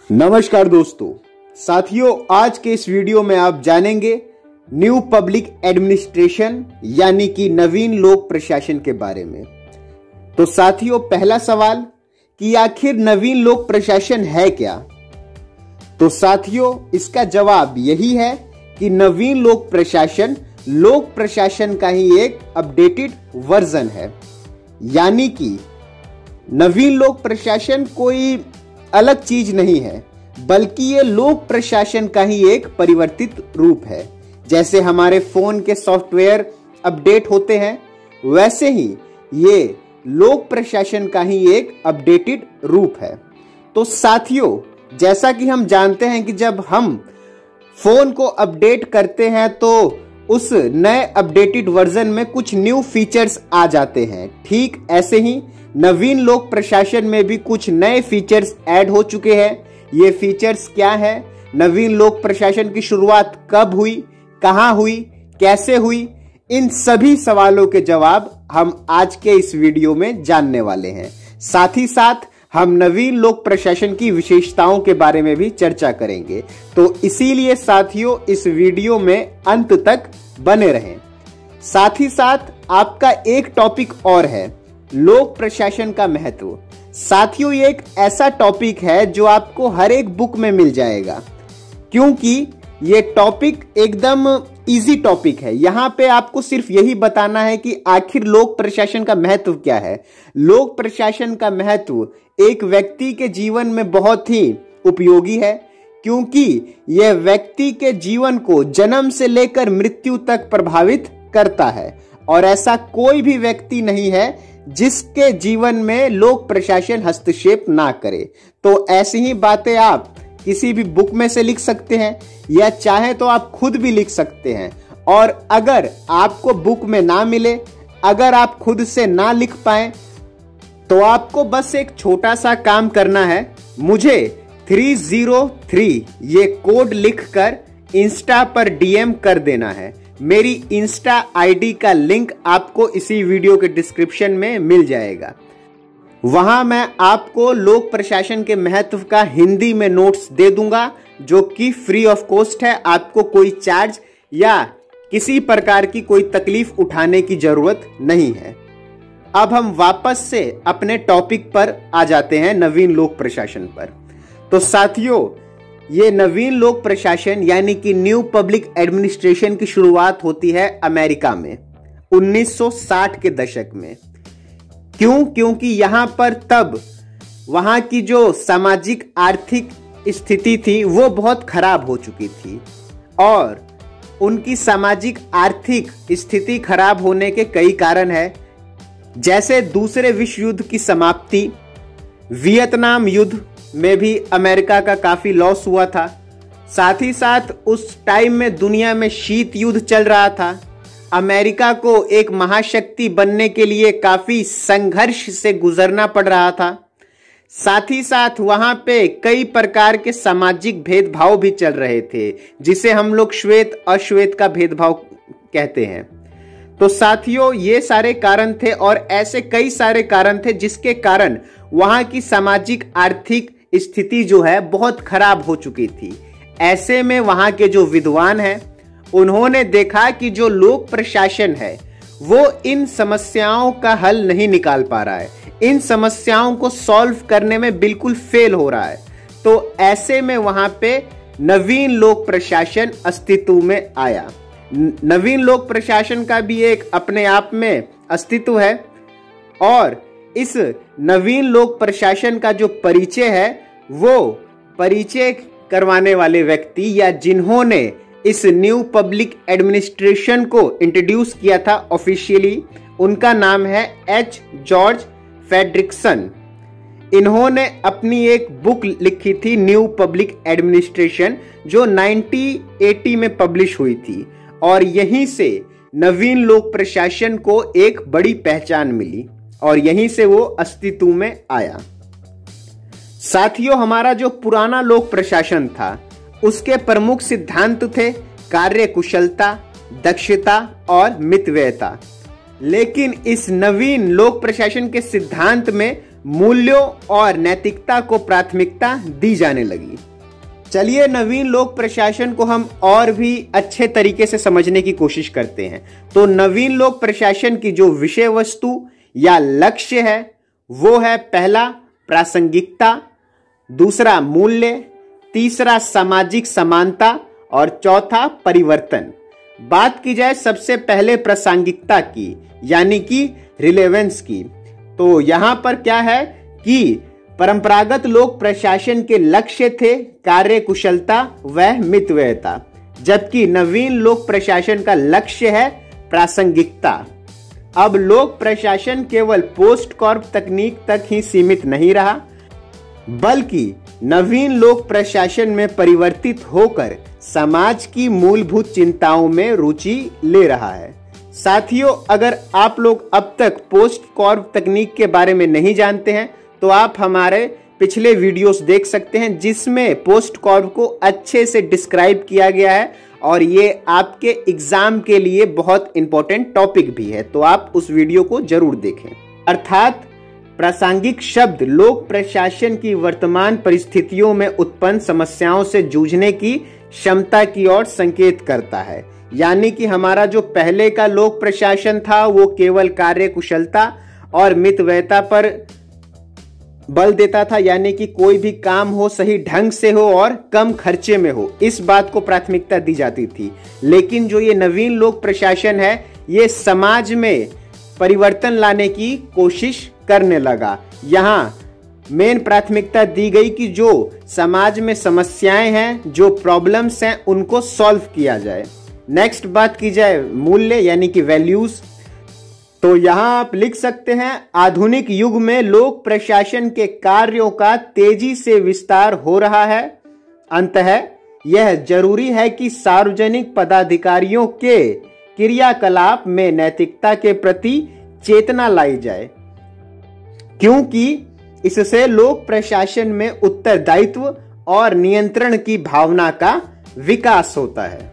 नमस्कार दोस्तों, साथियों, आज के इस वीडियो में आप जानेंगे न्यू पब्लिक एडमिनिस्ट्रेशन यानी कि नवीन लोक प्रशासन के बारे में। तो साथियों, पहला सवाल कि आखिर नवीन लोक प्रशासन है क्या? तो साथियों, इसका जवाब यही है कि नवीन लोक प्रशासन का ही एक अपडेटेड वर्जन है। यानी कि नवीन लोक प्रशासन कोई अलग चीज नहीं है, बल्कि ये लोक प्रशासन का ही एक परिवर्तित रूप है। जैसे हमारे फोन के सॉफ्टवेयर अपडेट होते हैं, वैसे ही ये लोक प्रशासन का ही एक अपडेटेड रूप है। तो साथियों, जैसा कि हम जानते हैं कि जब हम फोन को अपडेट करते हैं तो उस नए अपडेटेड वर्जन में कुछ न्यू फीचर्स आ जाते हैं। ठीक ऐसे ही नवीन लोक प्रशासन में भी कुछ नए फीचर्स ऐड हो चुके हैं। ये फीचर्स क्या है, नवीन लोक प्रशासन की शुरुआत कब हुई, कहां हुई, कैसे हुई, इन सभी सवालों के जवाब हम आज के इस वीडियो में जानने वाले हैं। साथ ही साथ हम नवीन लोक प्रशासन की विशेषताओं के बारे में भी चर्चा करेंगे। तो इसीलिए साथियों, इस वीडियो में अंत तक बने रहें। साथ ही साथ आपका एक टॉपिक और है, लोक प्रशासन का महत्व। साथियों, ये एक ऐसा टॉपिक है जो आपको हर एक बुक में मिल जाएगा, क्योंकि ये टॉपिक एकदम इजी टॉपिक है। यहां पे आपको सिर्फ यही बताना है कि आखिर लोक प्रशासन का महत्व क्या है। लोक प्रशासन का महत्व एक व्यक्ति के जीवन में बहुत ही उपयोगी है, क्योंकि यह व्यक्ति के जीवन को जन्म से लेकर मृत्यु तक प्रभावित करता है। और ऐसा कोई भी व्यक्ति नहीं है जिसके जीवन में लोक प्रशासन हस्तक्षेप ना करे। तो ऐसी ही बातें आप किसी भी बुक में से लिख सकते हैं, या चाहे तो आप खुद भी लिख सकते हैं। और अगर आपको बुक में ना मिले, अगर आप खुद से ना लिख पाए, तो आपको बस एक छोटा सा काम करना है। मुझे 303 ये कोड लिखकर इंस्टा पर डीएम कर देना है। मेरी इंस्टा आईडी का लिंक आपको इसी वीडियो के डिस्क्रिप्शन में मिल जाएगा। वहां मैं आपको लोक प्रशासन के महत्व का हिंदी में नोट्स दे दूंगा, जो कि फ्री ऑफ कॉस्ट है। आपको कोई चार्ज या किसी प्रकार की कोई तकलीफ उठाने की जरूरत नहीं है। अब हम वापस से अपने टॉपिक पर आ जाते हैं, नवीन लोक प्रशासन पर। तो साथियों, ये नवीन लोक प्रशासन यानी कि न्यू पब्लिक एडमिनिस्ट्रेशन की शुरुआत होती है अमेरिका में 1960 के दशक में। क्यों? क्योंकि यहां पर तब वहां की जो सामाजिक आर्थिक स्थिति थी वो बहुत खराब हो चुकी थी, और उनकी सामाजिक आर्थिक स्थिति खराब होने के कई कारण है। जैसे दूसरे विश्व युद्ध की समाप्ति, वियतनाम युद्ध में भी अमेरिका का काफी लॉस हुआ था। साथ ही साथ उस टाइम में दुनिया में शीत युद्ध चल रहा था। अमेरिका को एक महाशक्ति बनने के लिए काफी संघर्ष से गुजरना पड़ रहा था। साथ ही साथ वहां पे कई प्रकार के सामाजिक भेदभाव भी चल रहे थे, जिसे हम लोग श्वेत अश्वेत का भेदभाव कहते हैं। तो साथियों, ये सारे कारण थे, और ऐसे कई सारे कारण थे जिसके कारण वहां की सामाजिक आर्थिक स्थिति जो है बहुत खराब हो चुकी थी। ऐसे में वहां के जो विद्वान हैं, उन्होंने देखा कि जो लोक प्रशासन है वो इन समस्याओं का हल नहीं निकाल पा रहा है, इन समस्याओं को सॉल्व करने में बिल्कुल फेल हो रहा है। तो ऐसे में वहां पे नवीन लोक प्रशासन अस्तित्व में आया। नवीन लोक प्रशासन का भी एक अपने आप में अस्तित्व है, और इस नवीन लोक प्रशासन का जो परिचय है वो परिचय करवाने वाले व्यक्ति, या जिन्होंने इस न्यू पब्लिक एडमिनिस्ट्रेशन को इंट्रोड्यूस किया था ऑफिशियली, उनका नाम है एच जॉर्ज फ्रेडरिक्सन। इन्होंने अपनी एक बुक लिखी थी, न्यू पब्लिक एडमिनिस्ट्रेशन, जो 1980 में पब्लिश हुई थी, और यहीं से नवीन लोक प्रशासन को एक बड़ी पहचान मिली, और यहीं से वो अस्तित्व में आया। साथियों, हमारा जो पुराना लोक प्रशासन था उसके प्रमुख सिद्धांत थे कार्य कुशलता, दक्षता और मितव्ययता। लेकिन इस नवीन लोक प्रशासन के सिद्धांत में मूल्यों और नैतिकता को प्राथमिकता दी जाने लगी। चलिए नवीन लोक प्रशासन को हम और भी अच्छे तरीके से समझने की कोशिश करते हैं। तो नवीन लोक प्रशासन की जो विषय वस्तु या लक्ष्य है वो है, पहला प्रासंगिकता, दूसरा मूल्य, तीसरा सामाजिक समानता और चौथा परिवर्तन। बात की जाए सबसे पहले प्रासंगिकता की, यानी कि रिलेवेंस की, तो यहां पर क्या है कि परंपरागत लोक प्रशासन के लक्ष्य थे कार्य कुशलता व मितव्ययता, जबकि नवीन लोक प्रशासन का लक्ष्य है प्रासंगिकता। अब लोक प्रशासन केवल पोस्ट कॉर्प तकनीक तक ही सीमित नहीं रहा, बल्कि नवीन लोक प्रशासन में परिवर्तित होकर समाज की मूलभूत चिंताओं में रुचि ले रहा है। साथियों, अगर आप लोग अब तक पोस्ट कॉर्प तकनीक के बारे में नहीं जानते हैं तो आप हमारे पिछले वीडियोस देख सकते हैं, जिसमें पोस्ट कॉर्प को अच्छे से डिस्क्राइब किया गया है और ये आपके एग्जाम के लिए बहुत इंपॉर्टेंट टॉपिक भी है, तो आप उस वीडियो को जरूर देखें। अर्थात प्रासंगिक शब्द लोक प्रशासन की वर्तमान परिस्थितियों में उत्पन्न समस्याओं से जूझने की क्षमता की ओर संकेत करता है। यानी कि हमारा जो पहले का लोक प्रशासन था वो केवल कार्य कुशलता और मितव्ययता पर बल देता था, यानी कि कोई भी काम हो सही ढंग से हो और कम खर्चे में हो, इस बात को प्राथमिकता दी जाती थी। लेकिन जो ये नवीन लोक प्रशासन है ये समाज में परिवर्तन लाने की कोशिश करने लगा। यहाँ मेन प्राथमिकता दी गई कि जो समाज में समस्याएं हैं, जो प्रॉब्लम्स हैं, उनको सॉल्व किया जाए। नेक्स्ट बात की जाए मूल्य यानी कि वैल्यूज, तो यहां आप लिख सकते हैं आधुनिक युग में लोक प्रशासन के कार्यों का तेजी से विस्तार हो रहा है। अंततः यह जरूरी है कि सार्वजनिक पदाधिकारियों के क्रियाकलाप में नैतिकता के प्रति चेतना लाई जाए, क्योंकि इससे लोक प्रशासन में उत्तरदायित्व और नियंत्रण की भावना का विकास होता है।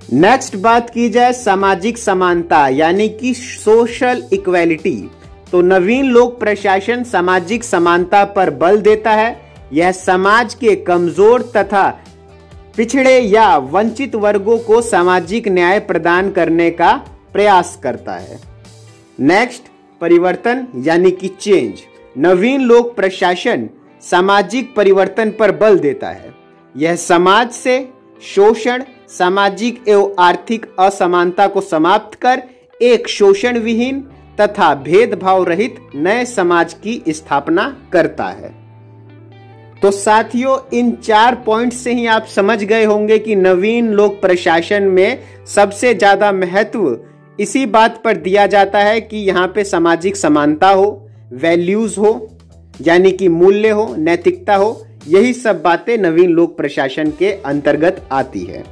नेक्स्ट बात की जाए सामाजिक समानता यानी कि सोशल इक्वालिटी, तो नवीन लोक प्रशासन सामाजिक समानता पर बल देता है। यह समाज के कमजोर तथा पिछड़े या वंचित वर्गों को सामाजिक न्याय प्रदान करने का प्रयास करता है। नेक्स्ट परिवर्तन यानी कि चेंज, नवीन लोक प्रशासन सामाजिक परिवर्तन पर बल देता है। यह समाज से शोषण, सामाजिक एवं आर्थिक असमानता को समाप्त कर एक शोषण विहीन तथा भेदभाव रहित नए समाज की स्थापना करता है। तो साथियों, इन 4 पॉइंट से ही आप समझ गए होंगे कि नवीन लोक प्रशासन में सबसे ज्यादा महत्व इसी बात पर दिया जाता है कि यहाँ पे सामाजिक समानता हो, वैल्यूज हो यानी कि मूल्य हो, नैतिकता हो, यही सब बातें नवीन लोक प्रशासन के अंतर्गत आती है।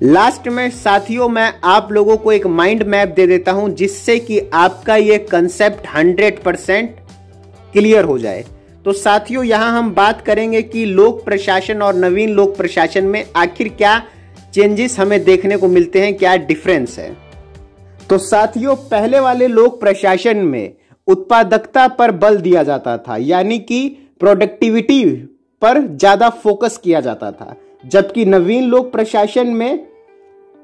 लास्ट में साथियों मैं आप लोगों को एक माइंड मैप दे देता हूं, जिससे कि आपका ये कंसेप्ट 100% क्लियर हो जाए। तो साथियों यहां हम बात करेंगे कि लोक प्रशासन और नवीन लोक प्रशासन में आखिर क्या चेंजेस हमें देखने को मिलते हैं, क्या डिफरेंस है। तो साथियों पहले वाले लोक प्रशासन में उत्पादकता पर बल दिया जाता था, यानी कि प्रोडक्टिविटी पर ज्यादा फोकस किया जाता था, जबकि नवीन लोक प्रशासन में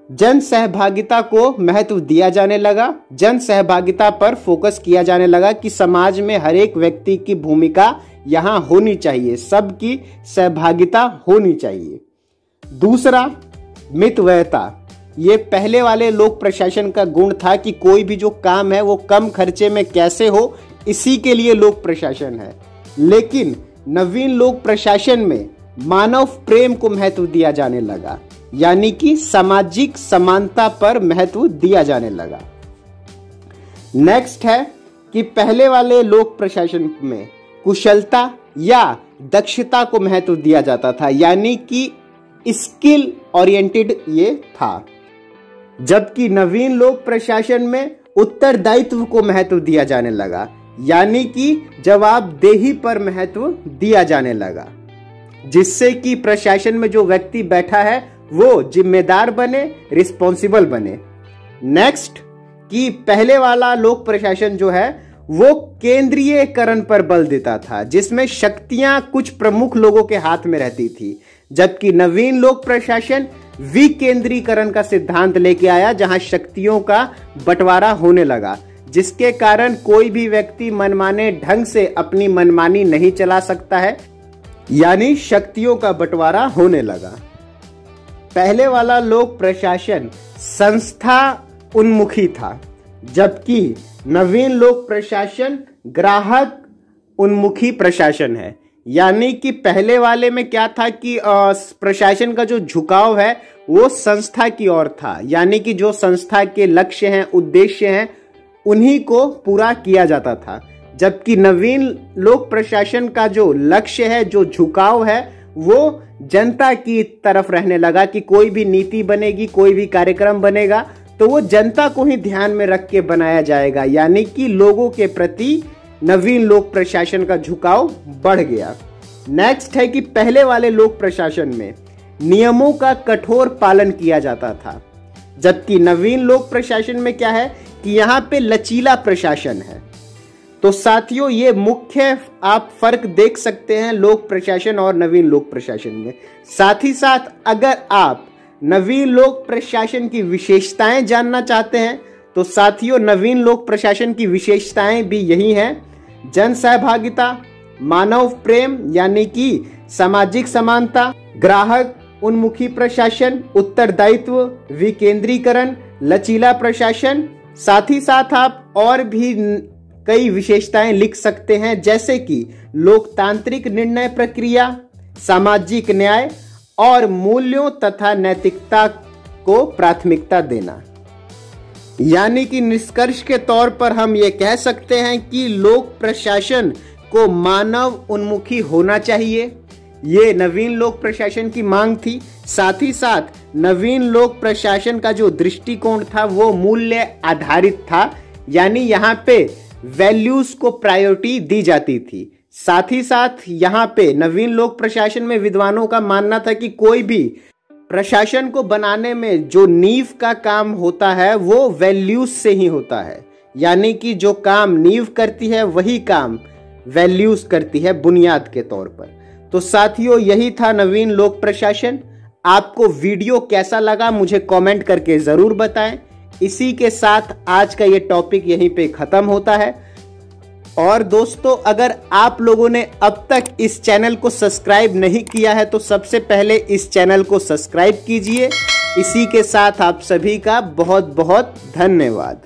जन सहभागिता को महत्व दिया जाने लगा। जन सहभागिता पर फोकस किया जाने लगा कि समाज में हर एक व्यक्ति की भूमिका यहां होनी चाहिए, सबकी सहभागिता होनी चाहिए। दूसरा मितव्ययता, ये पहले वाले लोक प्रशासन का गुण था कि कोई भी जो काम है वो कम खर्चे में कैसे हो, इसी के लिए लोक प्रशासन है। लेकिन नवीन लोक प्रशासन में मानव प्रेम को महत्व दिया जाने लगा, यानी कि सामाजिक समानता पर महत्व दिया जाने लगा। नेक्स्ट है कि पहले वाले लोक प्रशासन में कुशलता या दक्षता को महत्व दिया जाता था, यानी कि स्किल ओरिएंटेड ये था, जबकि नवीन लोक प्रशासन में उत्तरदायित्व को महत्व दिया जाने लगा, यानी कि जवाबदेही पर महत्व दिया जाने लगा, जिससे कि प्रशासन में जो व्यक्ति बैठा है वो जिम्मेदार बने, रिस्पॉन्सिबल बने। नेक्स्ट कि पहले वाला लोक प्रशासन जो है वो केंद्रीयकरण पर बल देता था, जिसमें शक्तियां कुछ प्रमुख लोगों के हाथ में रहती थी, जबकि नवीन लोक प्रशासन विकेंद्रीकरण का सिद्धांत लेके आया, जहां शक्तियों का बंटवारा होने लगा, जिसके कारण कोई भी व्यक्ति मनमाने ढंग से अपनी मनमानी नहीं चला सकता है, यानी शक्तियों का बंटवारा होने लगा। पहले वाला लोक प्रशासन संस्था उन्मुखी था, जबकि नवीन लोक प्रशासन ग्राहक उन्मुखी प्रशासन है। यानी कि पहले वाले में क्या था कि प्रशासन का जो झुकाव है वो संस्था की ओर था, यानी कि जो संस्था के लक्ष्य हैं, उद्देश्य हैं, उन्हीं को पूरा किया जाता था। जबकि नवीन लोक प्रशासन का जो लक्ष्य है, जो झुकाव है, वो जनता की तरफ रहने लगा कि कोई भी नीति बनेगी, कोई भी कार्यक्रम बनेगा तो वो जनता को ही ध्यान में रख के बनाया जाएगा, यानी कि लोगों के प्रति नवीन लोक प्रशासन का झुकाव बढ़ गया। नेक्स्ट है कि पहले वाले लोक प्रशासन में नियमों का कठोर पालन किया जाता था, जबकि नवीन लोक प्रशासन में क्या है कि यहाँ पे लचीला प्रशासन है। तो साथियों, ये मुख्य आप फर्क देख सकते हैं लोक प्रशासन और नवीन लोक प्रशासन में। साथ ही साथ अगर आप नवीन लोक प्रशासन की विशेषताएं जानना चाहते हैं तो साथियों, नवीन लोक प्रशासन की विशेषताएं भी यही हैं: जन सहभागिता, मानव प्रेम यानी कि सामाजिक समानता, ग्राहक उन्मुखी प्रशासन, उत्तरदायित्व, विकेंद्रीकरण, लचीला प्रशासन। साथ ही साथ आप और भी कई विशेषताएं लिख सकते हैं, जैसे कि लोकतांत्रिक निर्णय प्रक्रिया, सामाजिक न्याय और मूल्यों तथा नैतिकता को प्राथमिकता देना। यानी कि निष्कर्ष के तौर पर हम ये कह सकते हैं कि लोक प्रशासन को मानव उन्मुखी होना चाहिए। ये नवीन लोक प्रशासन की मांग थी। साथ ही साथ नवीन लोक प्रशासन का जो दृष्टिकोण था वो मूल्य आधारित था, यानी यहाँ पे वैल्यूज को प्रायोरिटी दी जाती थी। साथ ही साथ यहाँ पे नवीन लोक प्रशासन में विद्वानों का मानना था कि कोई भी प्रशासन को बनाने में जो नींव का काम होता है वो वैल्यूज से ही होता है, यानी कि जो काम नींव करती है वही काम वैल्यूज करती है बुनियाद के तौर पर। तो साथियों, यही था नवीन लोक प्रशासन। आपको वीडियो कैसा लगा मुझे कमेंट करके जरूर बताएं। इसी के साथ आज का ये टॉपिक यहीं पे खत्म होता है। और दोस्तों, अगर आप लोगों ने अब तक इस चैनल को सब्सक्राइब नहीं किया है तो सबसे पहले इस चैनल को सब्सक्राइब कीजिए। इसी के साथ आप सभी का बहुत बहुत धन्यवाद।